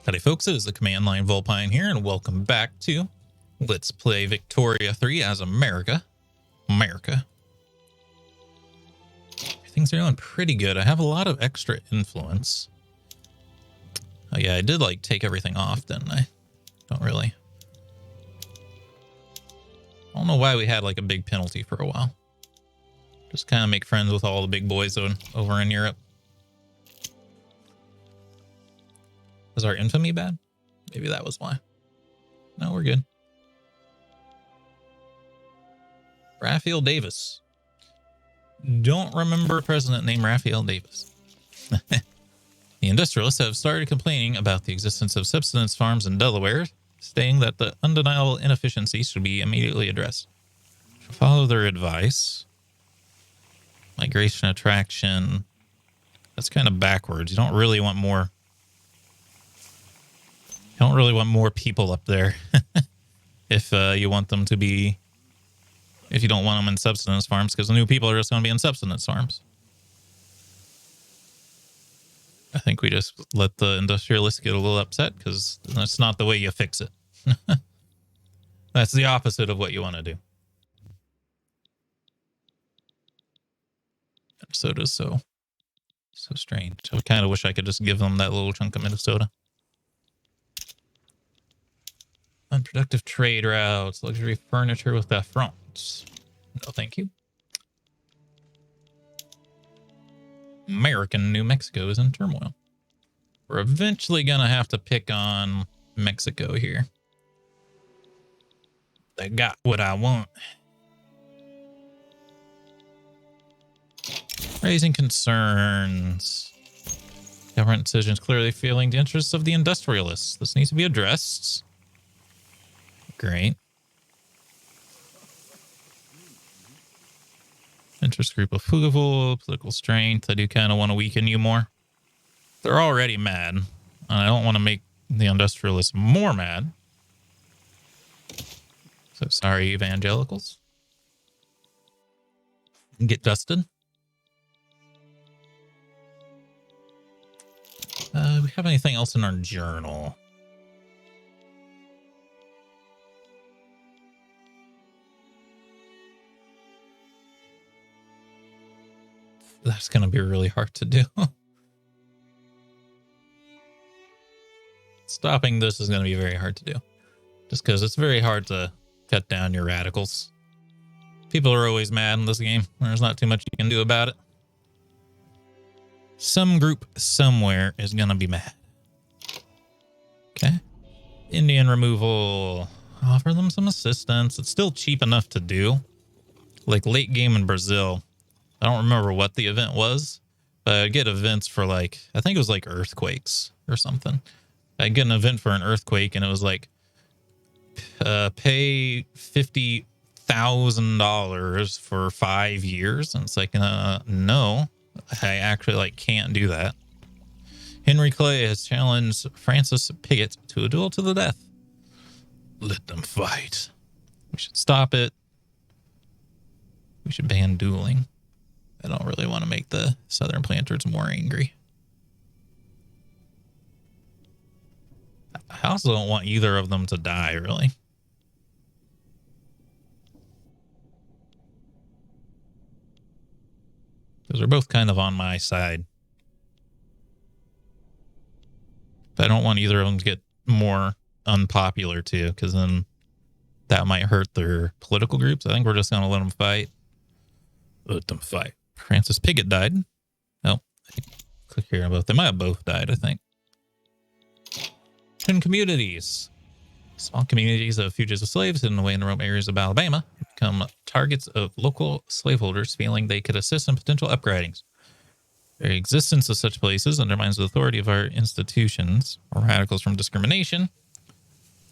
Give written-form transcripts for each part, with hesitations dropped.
Howdy folks, it is the Command Line Vulpine here, and welcome back to Let's Play Victoria 3 as America. Things are going pretty good. I have a lot of extra influence. Oh yeah, I did like take everything off, didn't I? Don't really. I don't know why we had like a big penalty for a while. Just kind of make friends with all the big boys over in Europe. Was our infamy bad? Maybe that was why. No, we're good. Raphael Davis. Don't remember a president named Raphael Davis. The industrialists have started complaining about the existence of subsistence farms in Delaware, stating that the undeniable inefficiencies should be immediately addressed. Follow their advice. Migration attraction. That's kind of backwards. You don't really want more. You don't really want more people up there. If you want them to be, if you don't want them in subsistence farms, because the new people are just going to be in subsistence farms. I think we just let the industrialists get a little upset because that's not the way you fix it. That's the opposite of what you want to do. Minnesota's so strange. I kind of wish I could just give them that little chunk of Minnesota. Unproductive trade routes, luxury furniture with affronts. No, thank you. American New Mexico is in turmoil. We're eventually going to have to pick on Mexico here. They got what I want. Raising concerns. Government decisions clearly failing the interests of the industrialists. This needs to be addressed. Great. Interest group of Fugavul, political strength. I do kind of want to weaken you more. They're already mad, and I don't want to make the industrialists more mad. So sorry, evangelicals. Get dusted. We have anything else in our journal? That's going to be really hard to do. Stopping this is going to be very hard to do. Just because it's very hard to cut down your radicals. People are always mad in this game. There's not too much you can do about it. Some group somewhere is going to be mad. Okay. Indian removal. Offer them some assistance. It's still cheap enough to do. Like late game in Brazil. I don't remember what the event was, but I'd get events for like, I think it was like earthquakes or something. I'd get an event for an earthquake and it was like, pay $50,000 for 5 years. And it's like, no, I actually like can't do that. Henry Clay has challenged Francis Piggott to a duel to the death. Let them fight. We should stop it. We should ban dueling. I don't really want to make the Southern planters more angry. I also don't want either of them to die, really. Because they're both kind of on my side. But I don't want either of them to get more unpopular, too, because then that might hurt their political groups. I think we're just going to let them fight. Let them fight. Francis Piggott died. Oh, click here. They might have both died, I think. In communities. Small communities of fugitive slaves hidden away in the remote areas of Alabama become targets of local slaveholders feeling they could assist in potential upgradings. The existence of such places undermines the authority of our institutions, or radicals from discrimination,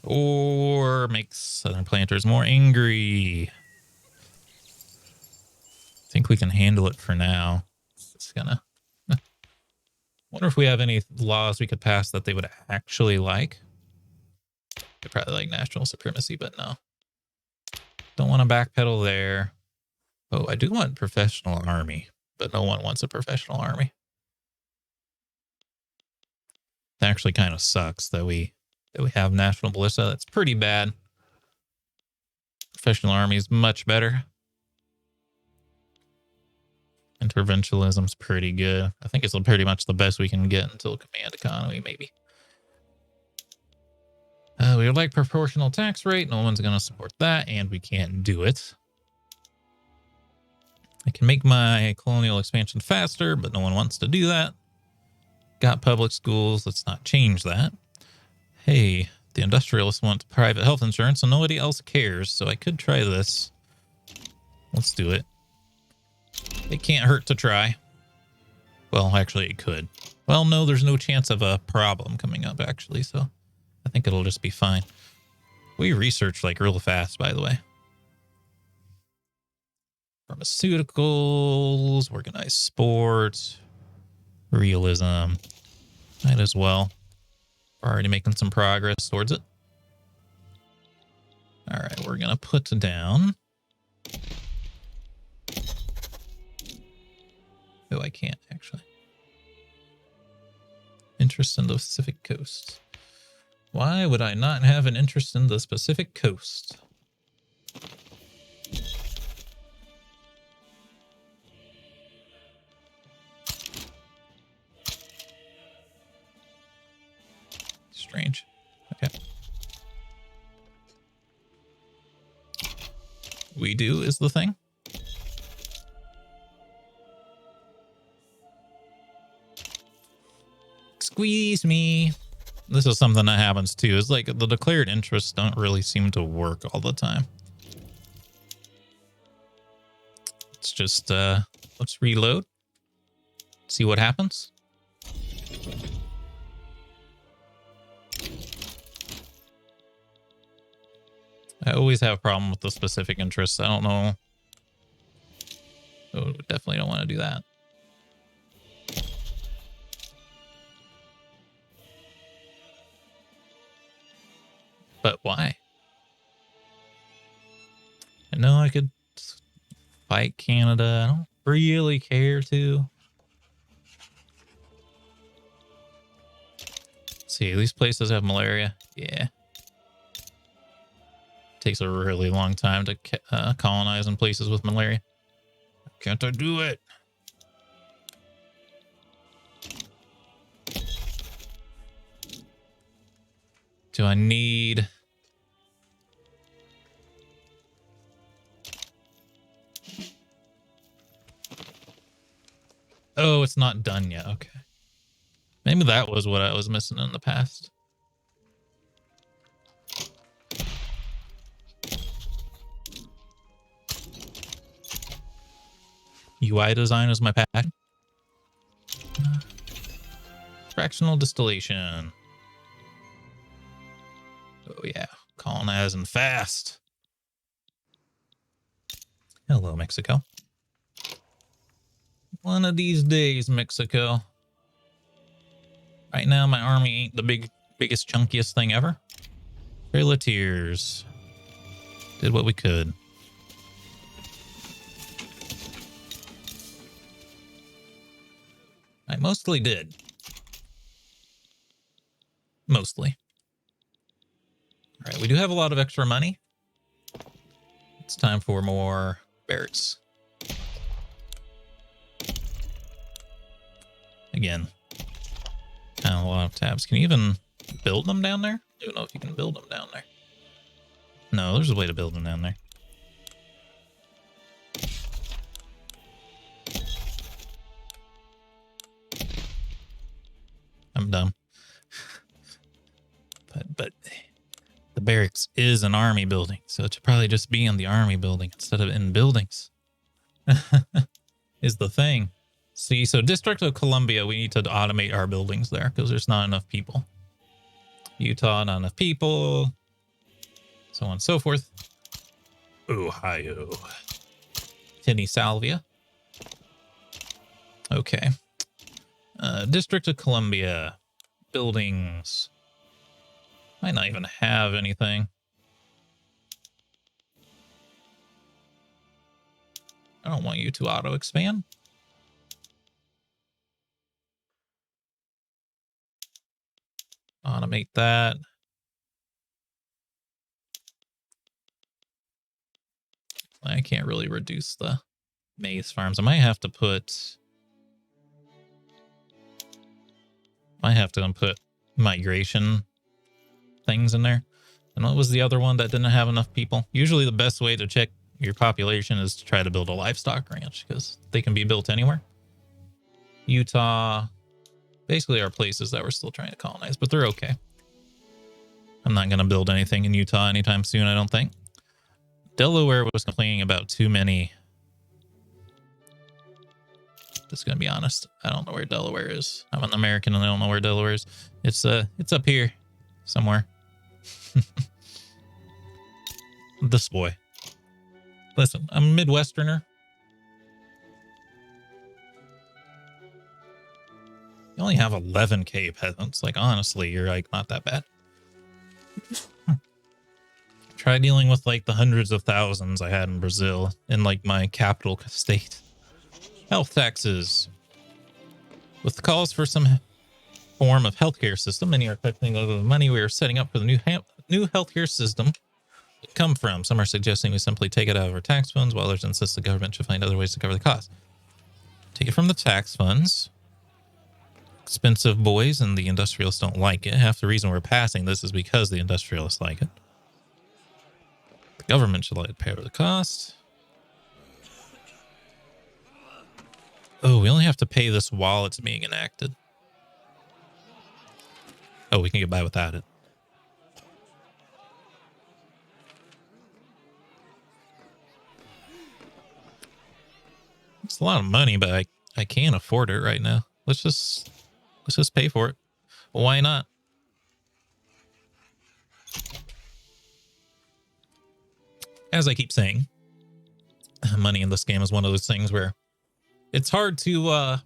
or makes Southern planters more angry. I think we can handle it for now. It's gonna. Wonder if we have any laws we could pass that they would actually like. They probably like national supremacy, but no. Don't want to backpedal there. Oh, I do want professional army, but no one wants a professional army. That actually kind of sucks that we have national ballista. That's pretty bad. Professional army is much better. Interventionism's pretty good. I think it's pretty much the best we can get until command economy, maybe. We would like proportional tax rate. No one's going to support that, and we can't do it. I can make my colonial expansion faster, but no one wants to do that. Got public schools. Let's not change that. Hey, the industrialists want private health insurance, and nobody else cares, so I could try this. Let's do it. It can't hurt to try. Well, actually, it could. Well, no, there's no chance of a problem coming up, actually, so I think it'll just be fine. We research like real fast, by the way. Pharmaceuticals, organized sports, realism. Might as well. We're already making some progress towards it. All right, we're going to put down. Oh, I can't actually. Interest in the Pacific Coast. Why would I not have an interest in the Pacific Coast? Strange. Okay. We do is the thing. Squeeze me. This is something that happens too. It's like the declared interests don't really seem to work all the time. Let's just, let's reload. See what happens. I always have a problem with the specific interests. I don't know. Oh, definitely don't want to do that. But why? I know I could fight Canada. I don't really care to. Let's see, these places have malaria. Yeah. Takes a really long time to colonize in places with malaria. Can't I do it? Do I need... Oh, it's not done yet. Okay. Maybe that was what I was missing in the past. UI design is my pack. Fractional distillation. Oh yeah, colonizing fast. Hello, Mexico. One of these days, Mexico. Right now, my army ain't the biggest, chunkiest thing ever. Trailatiers. Did what we could. I mostly did. Mostly. All right, we do have a lot of extra money. It's time for more barracks. Again, kind of a lot of tabs. Can you even build them down there? I don't know if you can build them down there. No, there's a way to build them down there. I'm dumb. But the barracks is an army building, so it should probably just be in the army building instead of in buildings. Is the thing. See, so District of Columbia, we need to automate our buildings there because there's not enough people. Utah, not enough people. So on and so forth. Ohio. Tinny Salvia. Okay. District of Columbia. Buildings. Might not even have anything. I don't want you to auto-expand. Automate that. I can't really reduce the maize farms. I might have to put migration things in there. And what was the other one that didn't have enough people? Usually the best way to check your population is to try to build a livestock ranch because they can be built anywhere. Utah, basically are places that we're still trying to colonize, but they're okay. I'm not going to build anything in Utah anytime soon, I don't think. Delaware was complaining about too many. Just going to be honest. I don't know where Delaware is. I'm an American and I don't know where Delaware is. It's up here somewhere. This boy. Listen, I'm a Midwesterner. You only have 11k peasants. Like, honestly, you're like not that bad. Try dealing with like the hundreds of thousands I had in Brazil in like my capital state. Health taxes. With the calls for some form of healthcare system, many are questioning whether the money we are setting up for the new healthcare system would come from. Some are suggesting we simply take it out of our tax funds, while others insist the government should find other ways to cover the cost. Take it from the tax funds. Expensive boys, and the industrialists don't like it. Half the reason we're passing this is because the industrialists like it. The government should let it pay for the cost. Oh, we only have to pay this while it's being enacted. Oh, we can get by without it. It's a lot of money, but I can't afford it right now. Let's just pay for it. Well, why not? As I keep saying, money in this game is one of those things where it's hard to,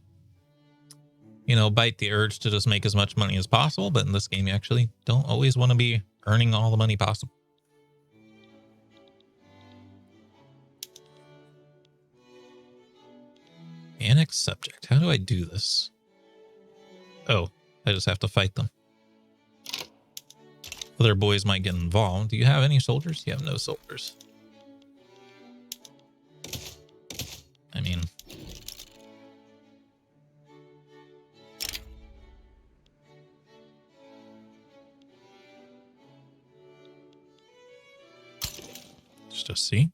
bite the urge to just make as much money as possible. But in this game, you actually don't always want to be earning all the money possible. Annex subject. How do I do this? Oh, I just have to fight them. Other boys might get involved. Do you have any soldiers? You have no soldiers. I mean... let's just see.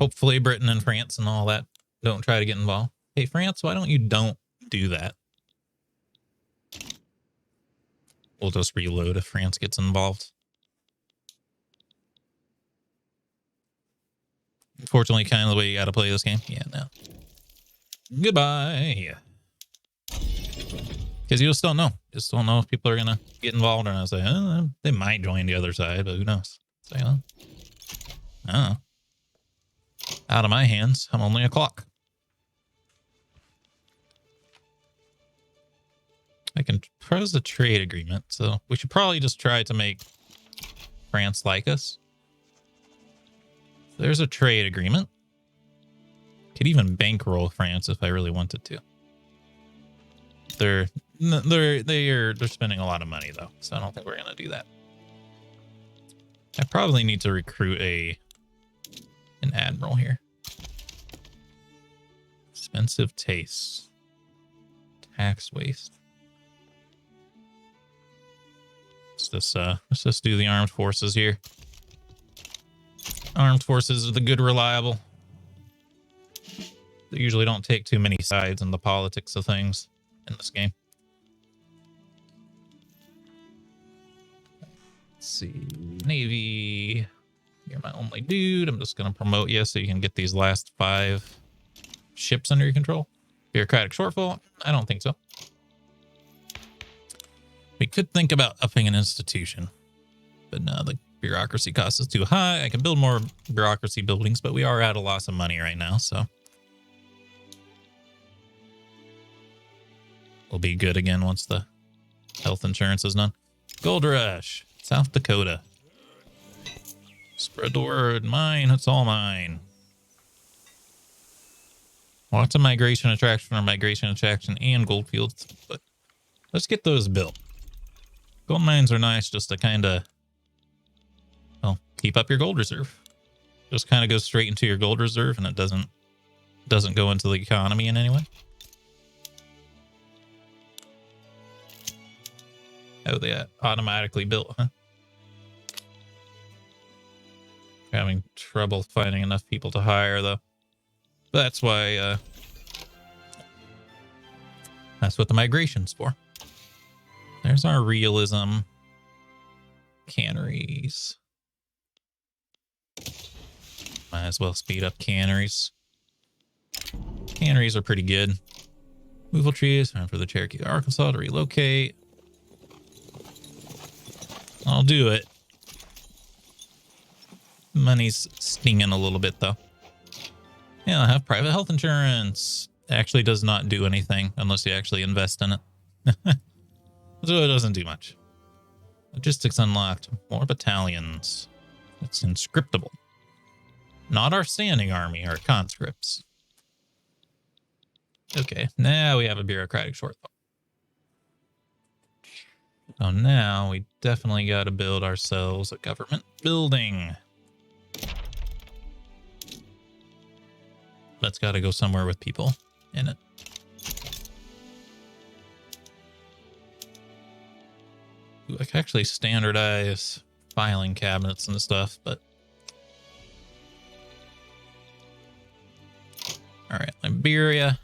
Hopefully Britain and France and all that don't try to get involved. Hey, France, why don't you don't do that? We'll just reload if France gets involved. Unfortunately, kind of the way you got to play this game. Yeah, no. Goodbye. Yeah. Because you just don't know. Just don't know if people are going to get involved or not. Say, oh, they might join the other side, but who knows? Say, oh, I don't know. Out of my hands, I'm only a clock. I can propose a trade agreement, so we should probably just try to make France like us. There's a trade agreement. Could even bankroll France if I really wanted to. They're spending a lot of money though, so I don't think we're gonna do that. I probably need to recruit an admiral here. Expensive tastes. Tax waste. Let's just do the armed forces here. Armed forces are the good, reliable. They usually don't take too many sides in the politics of things in this game. Let's see. Navy. You're my only dude. I'm just going to promote you so you can get these last 5 ships under your control. Bureaucratic shortfall? I don't think so. We could think about upping an institution, but no, the bureaucracy cost is too high. I can build more bureaucracy buildings, but we are at a loss of money right now, so we'll be good again once the health insurance is done. Gold Rush, South Dakota. Spread the word. Mine, it's all mine. Lots of migration attraction or migration attraction and gold fields, but Let's get those built. Gold mines are nice just to kind of, well, keep up your gold reserve. Just kind of goes straight into your gold reserve, and it doesn't go into the economy in any way. Oh, they automatically built, huh? Having trouble finding enough people to hire, though. But that's why, that's what the migration's for. There's our realism. Canneries. Might as well speed up canneries. Canneries are pretty good. Move trees, time for the Cherokee, Arkansas to relocate. I'll do it. Money's stinging a little bit, though. Yeah, I have private health insurance. It actually does not do anything unless you actually invest in it. So it doesn't do much. Logistics unlocked. More battalions. It's inscriptable. Not our standing army, our conscripts. Okay, now we have a bureaucratic shortfall. So now we definitely got to build ourselves a government building. That's got to go somewhere with people in it. Ooh, I can actually standardize filing cabinets and stuff, but... All right, Liberia.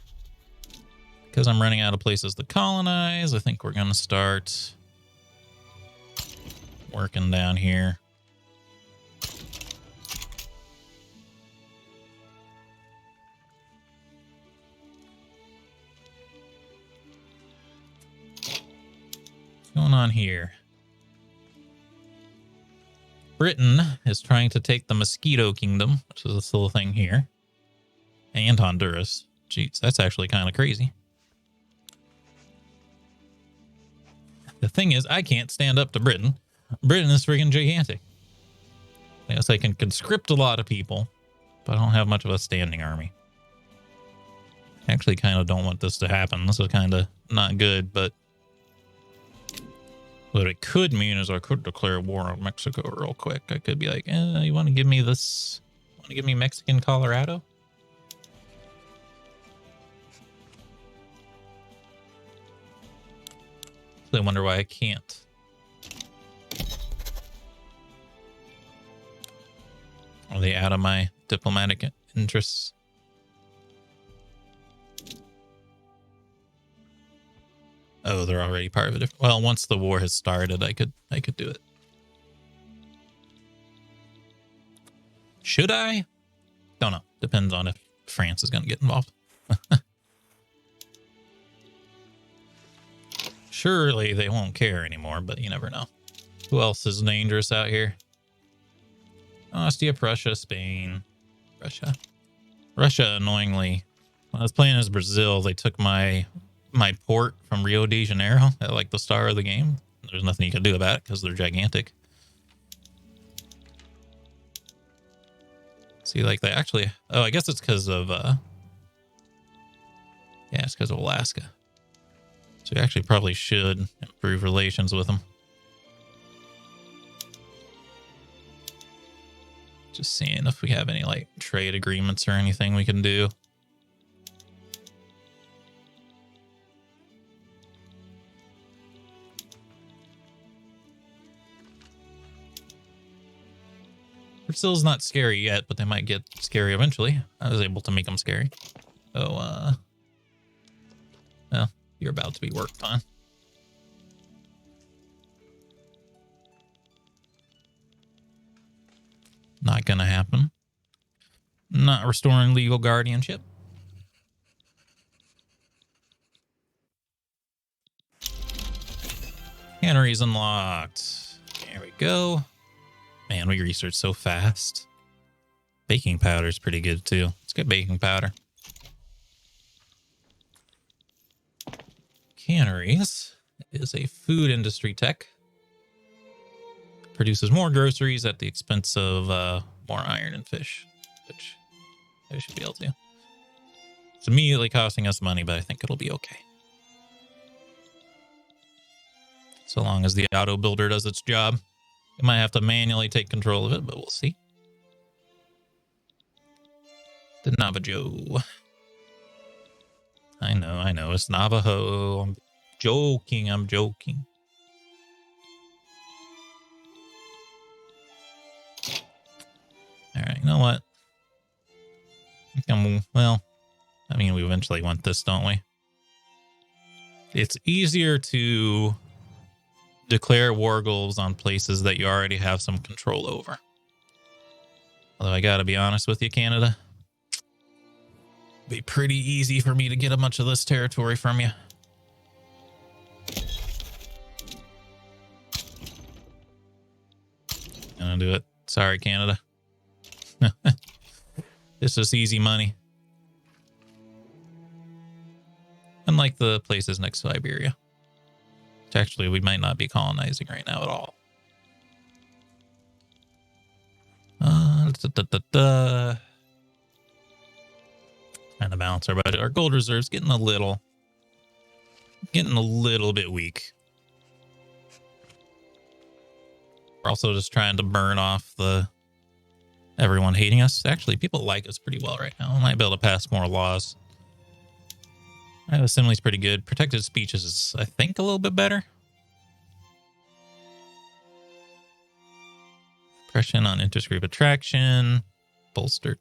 Because I'm running out of places to colonize, I think we're going to start working down here. What's going on here? Britain is trying to take the Mosquito Kingdom, which is this little thing here. And Honduras. Jeez, that's actually kind of crazy. The thing is, I can't stand up to Britain. Britain is friggin' gigantic. Yes, I can conscript a lot of people, but I don't have much of a standing army. I actually kind of don't want this to happen. This is kind of not good, but what it could mean is I could declare war on Mexico real quick. I could be like, you want to give me this? Want to give me Mexican Colorado? I wonder why I can't. Are they out of my diplomatic interests? Oh, they're already part of it. Well, once the war has started, I could do it. Should I? Don't know. Depends on if France is going to get involved. Surely they won't care anymore, but you never know. Who else is dangerous out here? Austria, Prussia, Spain, Russia. Russia, annoyingly, when I was playing as Brazil, they took my port from Rio de Janeiro at like the star of the game. There's nothing you can do about it because they're gigantic. See, like they actually... Oh, I guess it's because of... Yeah, it's because of Alaska. So we actually probably should improve relations with them. Just seeing if we have any like trade agreements or anything we can do. Brazil's not scary yet, but they might get scary eventually. I was able to make them scary. Oh, well, you're about to be worked on. Not gonna happen. Not restoring legal guardianship. Canneries unlocked. There we go. Man, we research so fast. Baking powder is pretty good too. Let's get baking powder. Canneries is a food industry tech. Produces more groceries at the expense of more iron and fish, which I should be able to. It's immediately costing us money, but I think it'll be okay. So long as the auto builder does its job. It might have to manually take control of it, but we'll see. The Navajo. I know. It's Navajo. I'm joking. All right, you know what? Well, I mean, we eventually want this, don't we? It's easier to declare war goals on places that you already have some control over. Although I gotta be honest with you, Canada. It'd be pretty easy for me to get a bunch of this territory from you. Gonna do it. Sorry, Canada. It's just easy money. Unlike the places next to Iberia. Which actually we might not be colonizing right now at all. Trying to balance our budget. Our gold reserve's getting a little bit weak. We're also just trying to burn off everyone hating us. Actually, people like us pretty well right now. I might be able to pass more laws. Assembly's pretty good. Protected speech is, I think, a little bit better. Pressure on intergroup attraction. Bolstered.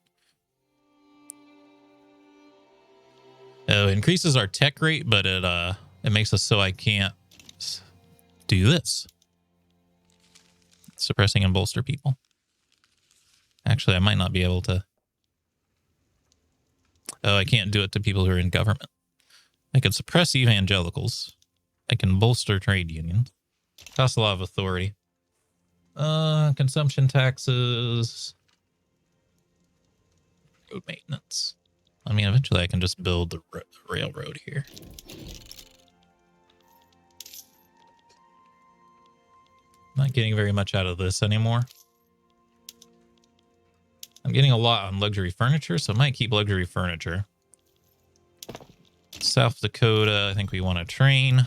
Oh, it increases our tech rate, but it makes us so I can't do this. Suppressing and bolster people. Actually, I might not be able to. Oh, I can't do it to people who are in government. I can suppress evangelicals. I can bolster trade unions. Costs a lot of authority. Consumption taxes. Road maintenance. I mean, eventually I can just build the railroad here. Not getting very much out of this anymore. I'm getting a lot on luxury furniture, so I might keep luxury furniture. South Dakota, I think we want to train.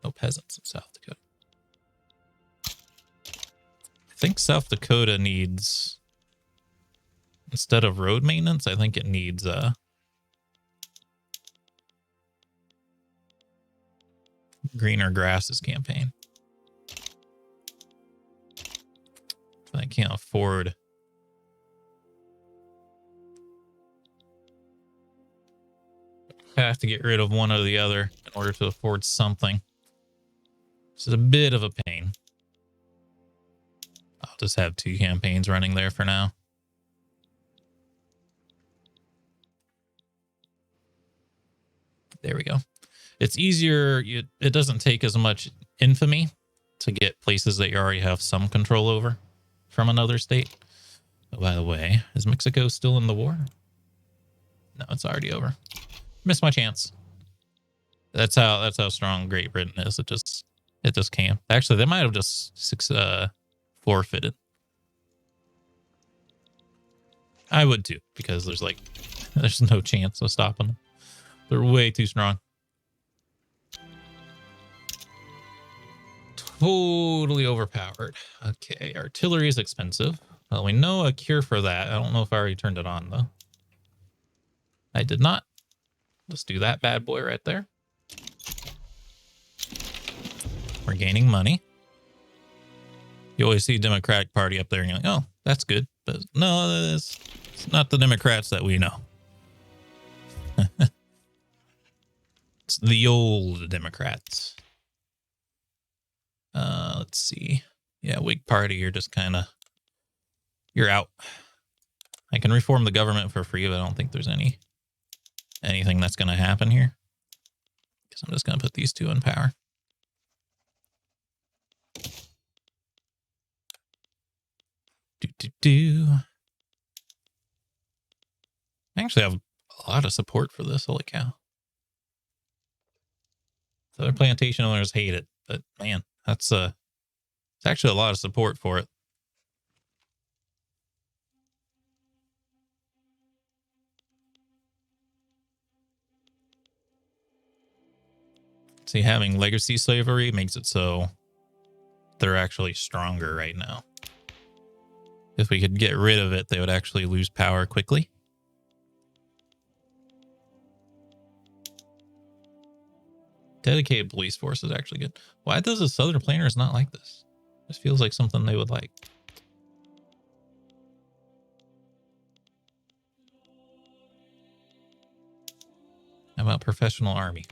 No peasants in South Dakota. I think South Dakota needs, instead of road maintenance, I think it needs greener grasses campaign. I can't afford. I have to get rid of one or the other in order to afford something. This is a bit of a pain. I'll just have 2 campaigns running there for now. There we go. It's easier. It doesn't take as much infamy to get places that you already have some control over from another state. Oh, by the way, is Mexico still in the war? No, it's already over. Missed my chance. That's how strong Great Britain is. It just can't. Actually, they might have just forfeited. I would too, because there's no chance of stopping them. They're way too strong. Totally overpowered. Okay, artillery is expensive. Well, we know a cure for that. I don't know if I already turned it on, though. I did not. Let's do that bad boy right there. We're gaining money. You always see Democratic Party up there and you're like, oh, that's good. But no, it's not the Democrats that we know. It's the old Democrats. Let's see. Yeah, Whig Party, you're just kind of, you're out. I can reform the government for free, but I don't think there's anything that's going to happen here. Because I'm just going to put these 2 in power. I actually have a lot of support for this. Holy cow. The other plantation owners hate it, but man, it's actually a lot of support for it. See, having legacy slavery makes it so they're actually stronger right now. If we could get rid of it, they would actually lose power quickly. Dedicated police force is actually good. Why does the Southern Planters not like this? This feels like something they would like. How about professional army?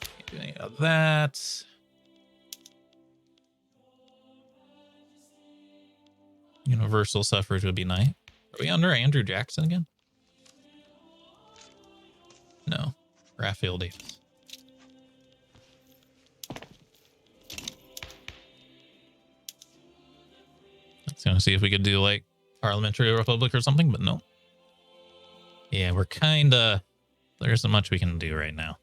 Can't do any of that. Universal suffrage would be nice. Are we under Andrew Jackson again? No. Raphael Davis. Let's gonna see if we could do like parliamentary republic or something, but no. Yeah, we're kinda... There isn't much we can do right now.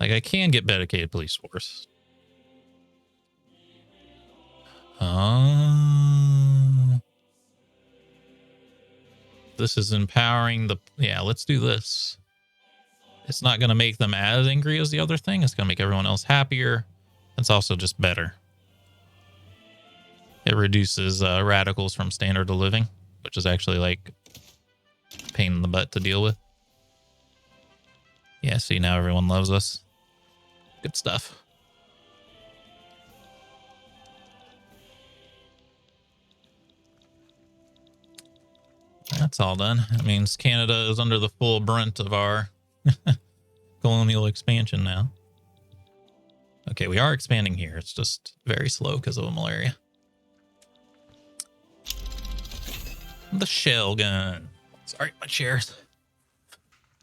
Like, I can get dedicated police force. This is empowering the... Yeah, let's do this. It's not going to make them as angry as the other thing. It's going to make everyone else happier. It's also just better. It reduces radicals from standard of living, which is actually like a pain in the butt to deal with. Yeah, see, now everyone loves us. Good stuff. That's all done. That means Canada is under the full brunt of our colonial expansion now. Okay, we are expanding here. It's just very slow because of a malaria. The shell gun. Sorry, my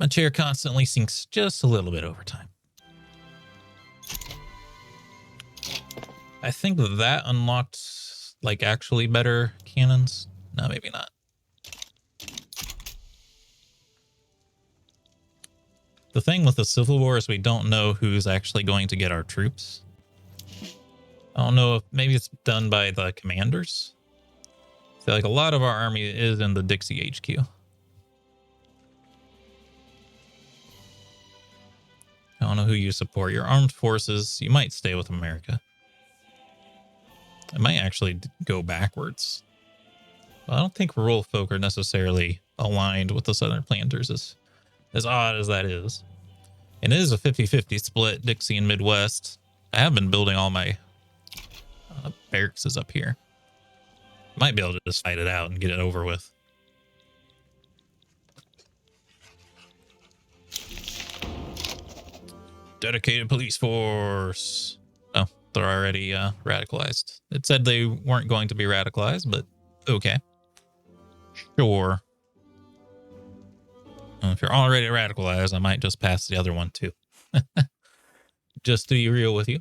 chair constantly sinks just a little bit over time. I think that unlocked like actually better cannons. No, maybe not. The thing with the Civil War is we don't know who's actually going to get our troops. I don't know if maybe it's done by the commanders. So like a lot of our army is in the Dixie HQ. I don't know who you support. Your armed forces, you might stay with America. It might actually go backwards. Well, I don't think rural folk are necessarily aligned with the Southern Planters, as odd as that is. And it is a 50-50 split, Dixie and Midwest. I have been building all my barracks up here. Might be able to just fight it out and get it over with. Dedicated police force. Oh, they're already radicalized. It said they weren't going to be radicalized, but okay. Sure. If you're already radicalized, I might just pass the other one too. Just to be real with you.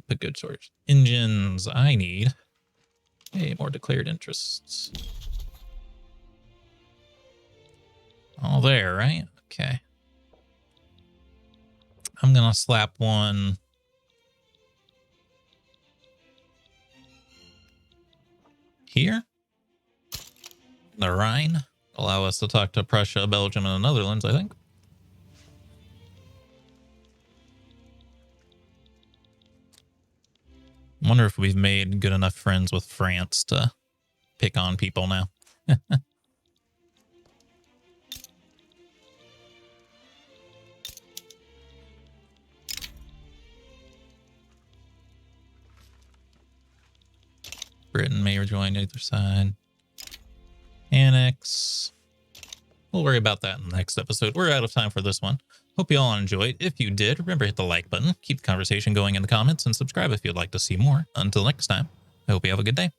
Put good source. Engines, I need. Hey, more declared interests. All there, right? Okay. I'm going to slap one here. The Rhine. Allow us to talk to Prussia, Belgium, and the Netherlands, I think. I wonder if we've made good enough friends with France to pick on people now. Britain may rejoin either side. Annex. We'll worry about that in the next episode. We're out of time for this one. Hope you all enjoyed. If you did, remember to hit the like button, keep the conversation going in the comments, and subscribe if you'd like to see more. Until next time, I hope you have a good day.